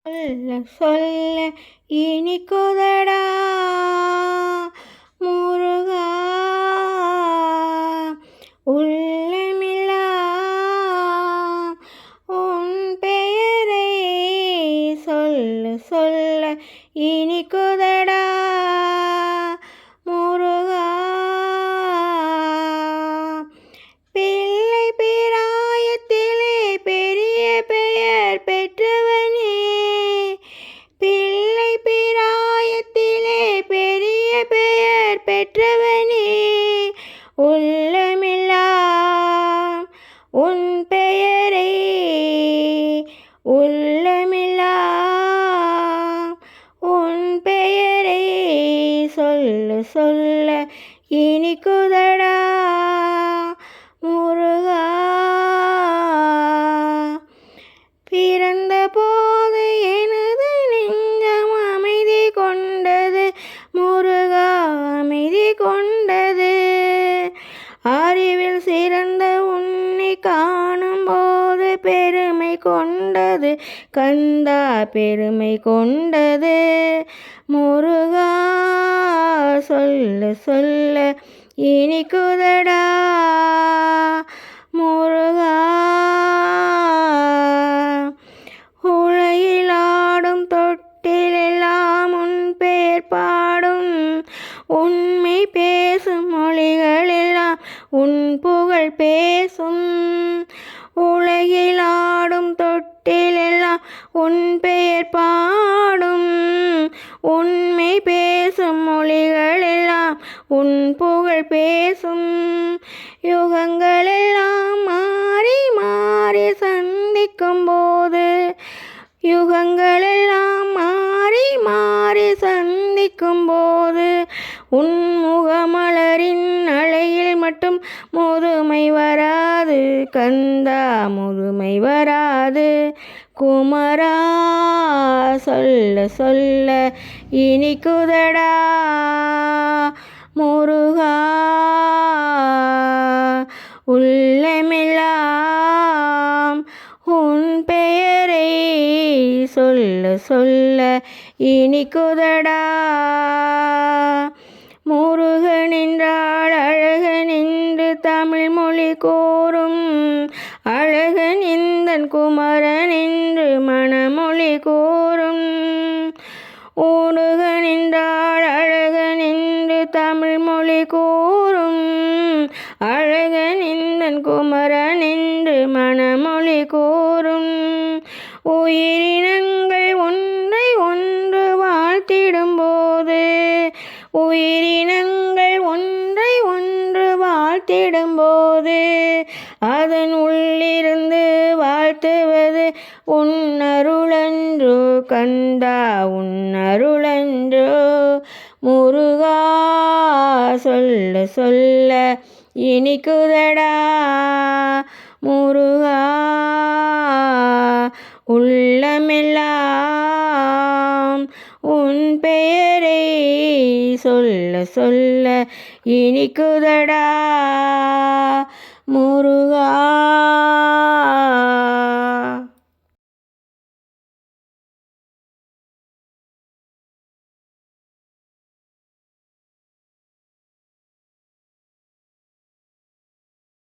சொல்ல சொல்ல இனிக்குதடா முருகா உள்ளமெல்லாம் உன் பெயரை சொல்ல சொல்ல இனிக்குதடா முருகா பிள்ளை பிராயத்திலே பெரிய பெயர் பெற்றவனே பிள்ளை பிராயத்திலே பெரிய பெயர் பெற்றவனே உள்ளமெல்லாம் உன் பெயரை உள்ளமெல்லாம் உன் பெயரை சொல்ல சொல்ல இனிக்குதடா முருகா பிறந்த போது எனது நெஞ்சம் அமைதி கொண்டது முருகா அமைதி கொண்டது அறிவில் சிறந்த உன்னை காணும் போது பெருமை கொண்டது கந்தா பெருமை கொண்டது முருகா சொல்ல சொல்ல இனிக்குதடா முருகா உலகிலாடும் தொட்டிலெல்லாம் உன் பெயர் பாடும் உண்மை பேசும் மொழிகளெல்லாம் உன் புகழ் பேசும் உலகிலாடும் தொட்டிலெல்லாம் உன் பெயர் பாடும் உண்மை பேசும் மொழிகளெல்லாம் உன் புகழ் பேசும் யுகங்களெல்லாம் மாறி மாறி சந்திக்கும் போது யுகங்களெல்லாம் மாறி மாறி சந்திக்கும் போது உன் முகமலரின் அழகில் மட்டும் முதுமை வராது கந்தா முதுமை வராது குமரா சொல்ல சொல்ல இனிக்குதடா முருகா உள்ளமெல்லாம் உன் பெயரை சொல்ல சொல்ல இனிக்குதடா முருகன் என்றால் அழகன் என்று தமிழ் மொழி கூறும் அழகன் எந்தன் குமரன் என்று மணமொழி கூறும் ஊடுகன் என்றால் அழகன் என்று தமிழ் மொழி கூறும் அழகன் எந்தன் குமரன் என்று மணமொழி கூறும் உயிரினங்கள் ஒன்றை ஒன்று வாழ்த்திடும் போது உயிரினங்கள் ஒன்றை ஒன்று வாழ்த்திடும் போது அதன் உள்ளிருந்து வாழ்த்துவது உன் அருளன்றோ கந்தா உன் அருளன்றோ முருகா சொல்ல சொல்ல இனிக்குதடா முருகா உள்ளமெல்லாம் உன் பெயரை சொல்ல சொல்ல இனிக்குதடா முருகா.